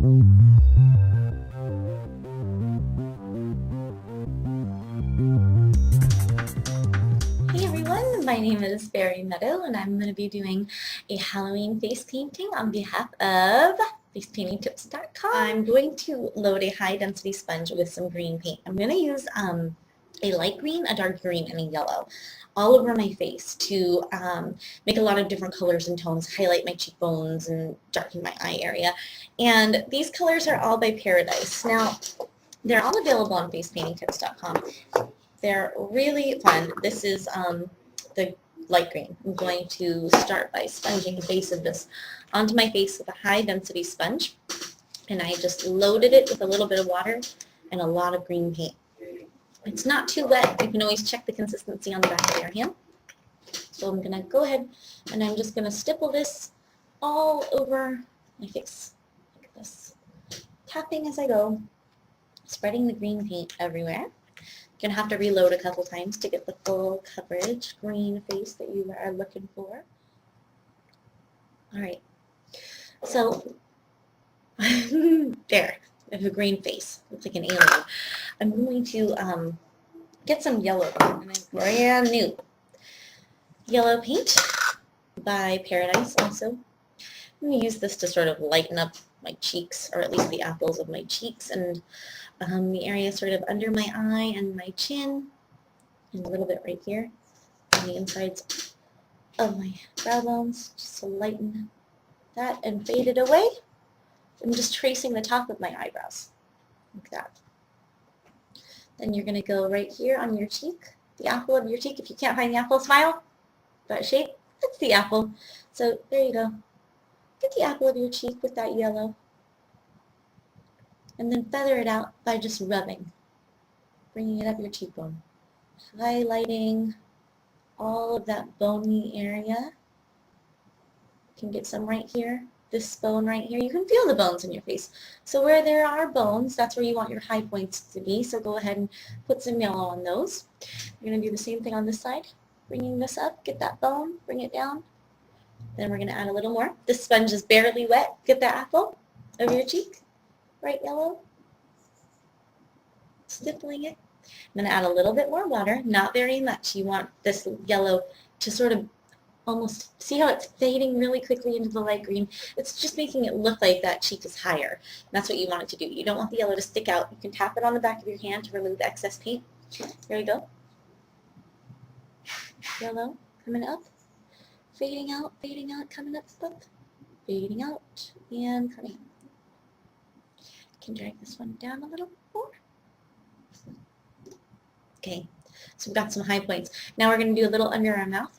Hey everyone, my name is Barry Meadow and I'm going to be doing a Halloween face painting on behalf of facepaintingtips.com. I'm going to load a high density sponge with some green paint. I'm going to use a light green, a dark green, and a yellow all over my face to make a lot of different colors and tones, highlight my cheekbones and darken my eye area. And these colors are all by Paradise. Now, they're all available on facepaintingtips.com. They're really fun. This is the light green. I'm going to start by sponging the base of this onto my face with a high density sponge. And I just loaded it with a little bit of water and a lot of green paint. It's not too wet. You can always check the consistency on the back of your hand. So I'm going to go ahead and I'm just going to stipple this all over my face like this. Tapping as I go, spreading the green paint everywhere. You're going to have to reload a couple times to get the full coverage green face that you are looking for. Alright, so there, I have a green face. Looks like an alien. I'm going to get some yellow, and it's brand new yellow paint by Paradise also. I'm going to use this to sort of lighten up my cheeks, or at least the apples of my cheeks, and the area sort of under my eye and my chin, and a little bit right here on the insides of my brow bones, just to lighten that and fade it away. I'm just tracing the top of my eyebrows, like that. Then you're going to go right here on your cheek, the apple of your cheek. If you can't find the apple, smile. That shape, that's the apple. So there you go. Get the apple of your cheek with that yellow. And then feather it out by just rubbing, bringing it up your cheekbone, highlighting all of that bony area. You can get some right here, this bone right here. You can feel the bones in your face. So where there are bones, that's where you want your high points to be. So go ahead and put some yellow on those. You're going to do the same thing on this side, bringing this up, get that bone, bring it down. Then we're going to add a little more. This sponge is barely wet. Get that apple of your cheek. Bright yellow, stippling it. I'm going to add a little bit more water, not very much. You want this yellow to sort of almost, see how it's fading really quickly into the light green? It's just making it look like that cheek is higher. And that's what you want it to do. You don't want the yellow to stick out. You can tap it on the back of your hand to remove the excess paint. There we go. Yellow coming up, fading out, coming up, fading out, and coming up. Can drag this one down a little more. Okay, so we've got some high points. Now we're going to do a little under our mouth.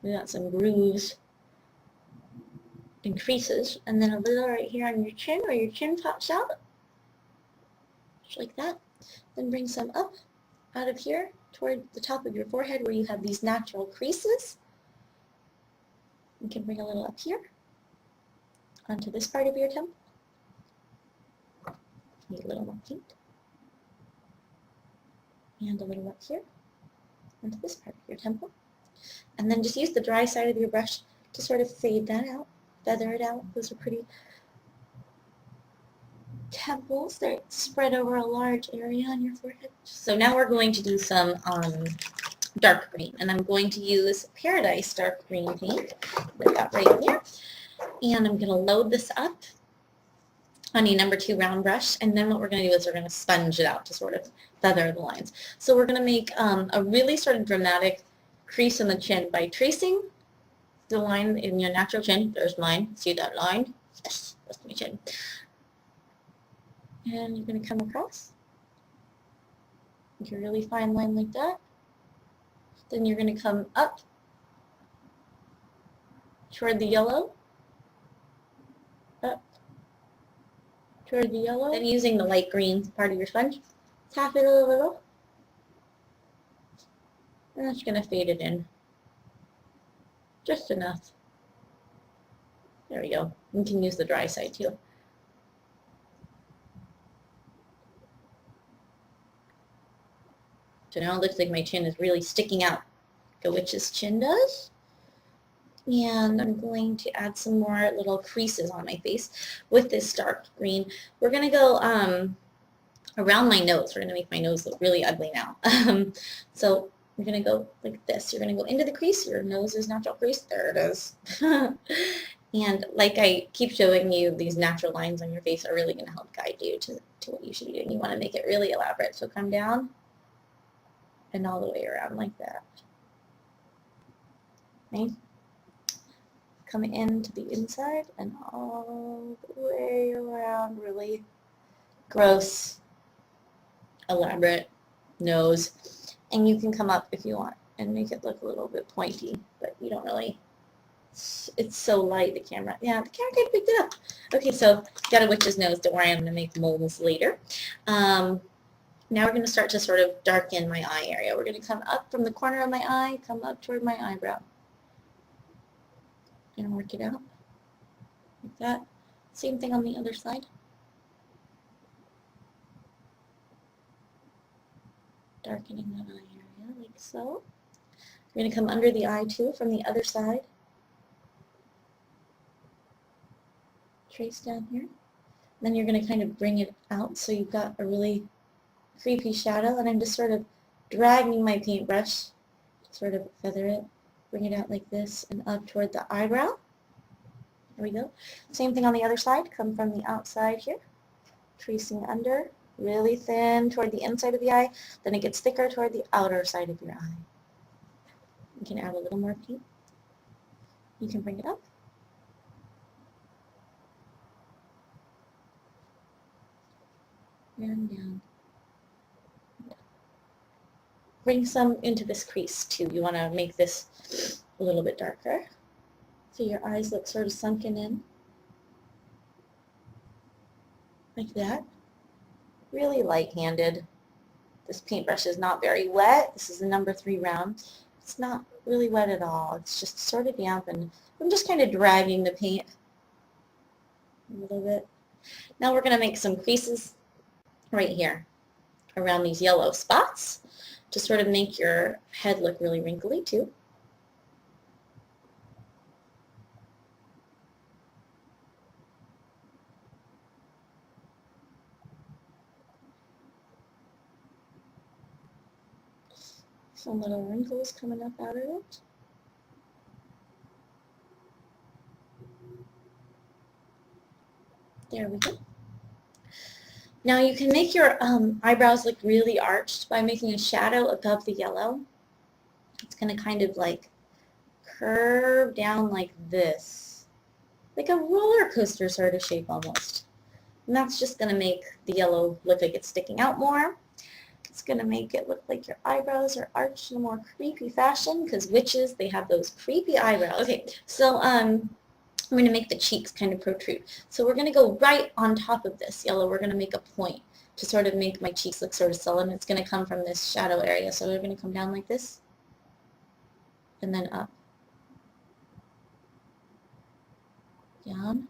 We got some grooves and creases, and then a little right here on your chin where your chin pops out, just like that. Then bring some up out of here toward the top of your forehead where you have these natural creases. You can bring a little up here onto this part of your temple. Need a little more paint. And a little up here onto this part of your temple. And then just use the dry side of your brush to sort of fade that out, feather it out. Those are pretty temples. They're spread over a large area on your forehead. So now we're going to do some dark green. And I'm going to use Paradise dark green paint. Put that right here. And I'm going to load this up on a number 2 round brush, and then what we're going to do is we're going to sponge it out to sort of feather the lines. So we're going to make a really sort of dramatic crease in the chin by tracing the line in your natural chin. There's mine. See that line? Yes, that's my chin. And you're going to come across. Make a really fine line like that. Then you're going to come up toward the yellow. Up toward the yellow. Then using the light green part of your sponge, tap it a little. And that's going to fade it in. Just enough. There we go. You can use the dry side too. So now it looks like my chin is really sticking out, like a witch's chin does. And I'm going to add some more little creases on my face with this dark green. We're going to go around my nose. We're going to make my nose look really ugly now. So we're going to go like this. You're going to go into the crease. Your nose is natural crease. There it is. And like I keep showing you, these natural lines on your face are really going to help guide you to what you should be doing. You want to make it really elaborate. So come down and all the way around like that. Okay? Come into the inside and all the way around, really gross, elaborate nose. And you can come up if you want and make it look a little bit pointy, but you don't really, it's so light, the camera. Yeah, the camera kind of picked it up. Okay, so got a witch's nose. Don't worry, I'm going to make moles later. Now we're going to start to sort of darken my eye area. We're going to come up from the corner of my eye, come up toward my eyebrow. And work it out like that. Same thing on the other side. Darkening that eye area like so. We're going to come under the eye too from the other side. Trace down here. Then you're going to kind of bring it out so you've got a really creepy shadow, and I'm just sort of dragging my paintbrush to sort of feather it, bring it out like this and up toward the eyebrow. There we go. Same thing on the other side. Come from the outside here, tracing under, really thin toward the inside of the eye, then it gets thicker toward the outer side of your eye. You can add a little more paint. You can bring it up. And down. Bring some into this crease too. You want to make this a little bit darker. So your eyes look sort of sunken in. Like that. Really light-handed. This paintbrush is not very wet. This is a number 3 round. It's not really wet at all. It's just sort of damp, and I'm just kind of dragging the paint a little bit. Now we're going to make some creases right here around these yellow spots to sort of make your head look really wrinkly too. Some little wrinkles coming up out of it. There we go. Now you can make your eyebrows look really arched by making a shadow above the yellow. It's going to kind of like curve down like this, like a roller coaster sort of shape almost. And that's just going to make the yellow look like it's sticking out more. It's going to make it look like your eyebrows are arched in a more creepy fashion, because witches, they have those creepy eyebrows. Okay, so I'm going to make the cheeks kind of protrude. So we're going to go right on top of this yellow. We're going to make a point to sort of make my cheeks look sort of sullen. It's going to come from this shadow area. So we're going to come down like this and then up. Down.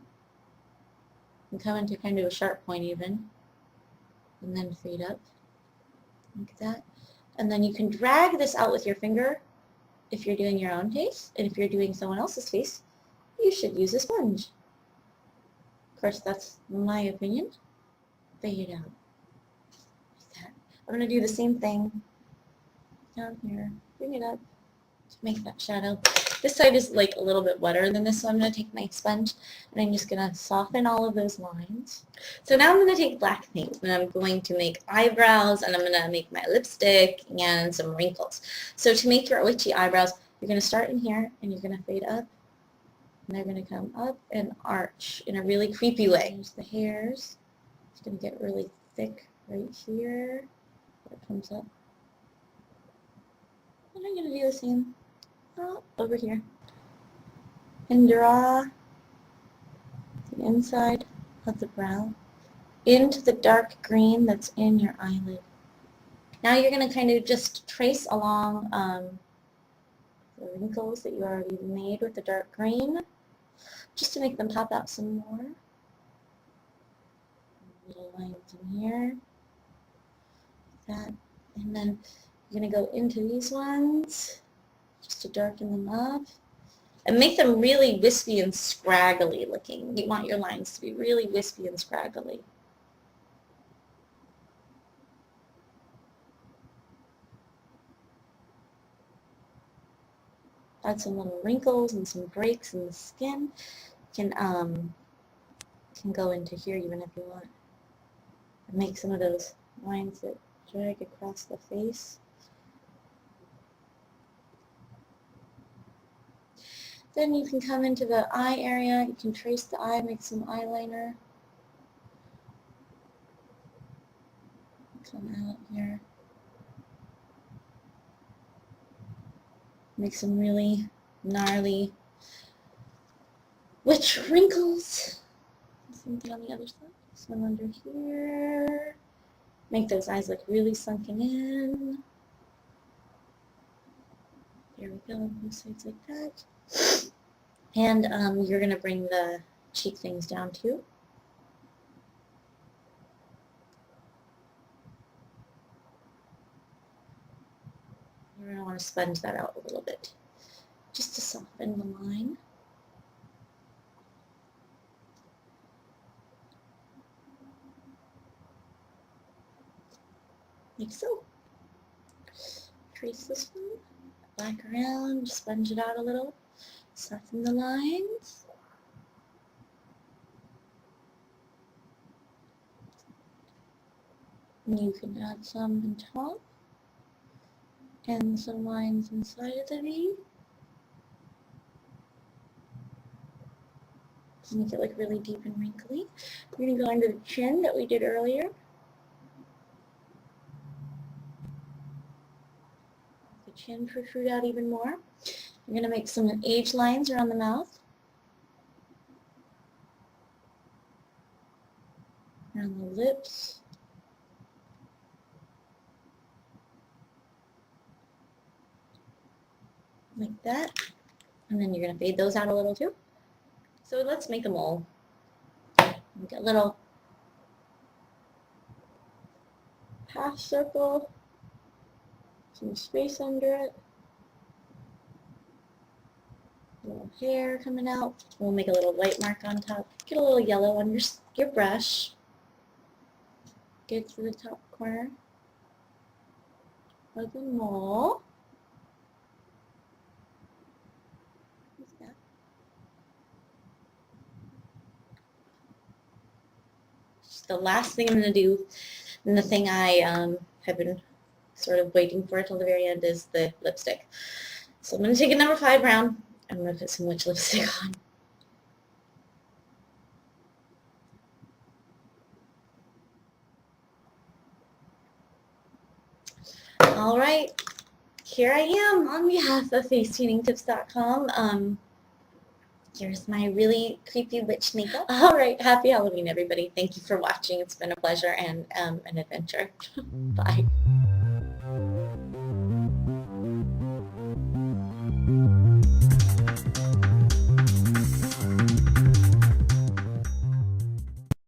And come into kind of a sharp point even. And then fade up. Like that. And then you can drag this out with your finger if you're doing your own face. And if you're doing someone else's face, you should use a sponge. Of course, that's my opinion. Fade it out. Like that. I'm going to do the same thing down here. Bring it up to make that shadow. This side is like a little bit wetter than this, so I'm going to take my sponge and I'm just going to soften all of those lines. So now I'm going to take black paint and I'm going to make eyebrows, and I'm going to make my lipstick and some wrinkles. So to make your witchy eyebrows, you're going to start in here and you're going to fade up. And they're going to come up and arch in a really creepy way. There's the hairs. It's going to get really thick right here. It comes up. And I'm going to do the same over here. And draw the inside of the brow into the dark green that's in your eyelid. Now you're going to kind of just trace along the wrinkles that you already made with the dark green, just to make them pop out some more. Little lines in here, like that. And then you're going to go into these ones just to darken them up. And make them really wispy and scraggly looking. You want your lines to be really wispy and scraggly. Add some little wrinkles and some breaks in the skin. Can go into here even if you want. And make some of those lines that drag across the face. Then you can come into the eye area. You can trace the eye, make some eyeliner. Come out here. Make some really gnarly witch wrinkles. Something on the other side. Some under here. Make those eyes look really sunken in. There we go, on both sides like that. And you're going to bring the cheek things down too. You're going to want to sponge that out a little bit, just to soften the line. Like so. Trace this one, black around, sponge it out a little, soften the lines. And you can add some on top and some lines inside of the V. To make it look really deep and wrinkly. We're going to go under the chin that we did earlier. The chin protrude out even more. I'm going to make some age lines around the mouth. Around the lips. Like that. And then you're going to fade those out a little too. So let's make a mole. Make a little half circle, some space under it, a little hair coming out. We'll make a little white mark on top. Get a little yellow on your brush. Get to the top corner of the mole. The last thing I'm going to do, and the thing I have been sort of waiting for till the very end, is the lipstick. So I'm going to take a number 5 round. I'm going to put some witch lipstick on. All right, here I am on behalf of FacePaintingTips.com. Here's my really creepy witch makeup. All right, happy Halloween, everybody. Thank you for watching. It's been a pleasure and an adventure. Bye.